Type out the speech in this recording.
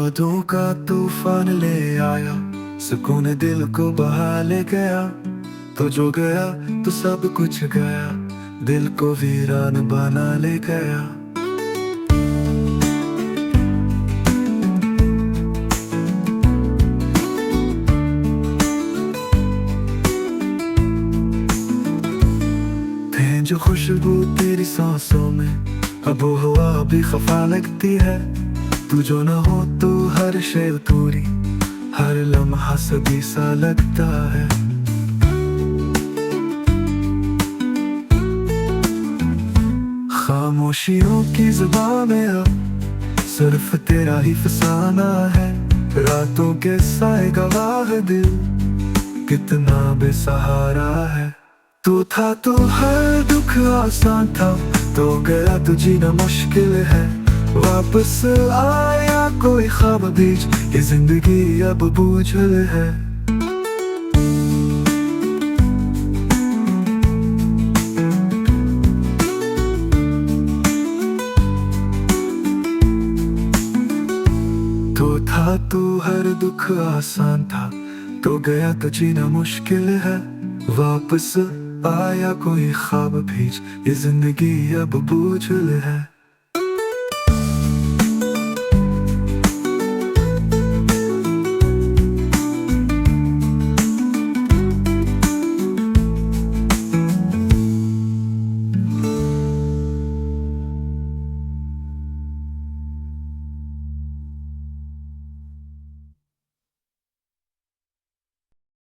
यादों का तूफान ले आया, सुकून दिल को बहा ले गया। तो जो गया तो सब कुछ गया, दिल को वीरान बना ले गया। थे जो खुशबू तेरी सांसों में, अब वो हवा भी खफा लगती है। तू जो न हो तो हर शे अधूरी, हर लम्हा सदी सा लगता है। खामोशियों की ज़ुबान में अब सिर्फ तेरा ही फसाना है। रातों के साए गवाह दिल कितना बेसहारा है। तू था तो हर दुख आसान था, तो गया तो जीना मुश्किल है। वापस आया कोई ख्वाब बीच, ये जिंदगी अब बोझल है। तो था तो हर दुख आसान था, तो गया तो जीना मुश्किल है। वापस आया कोई ख्वाब बीच, ये जिंदगी अब बोझल है।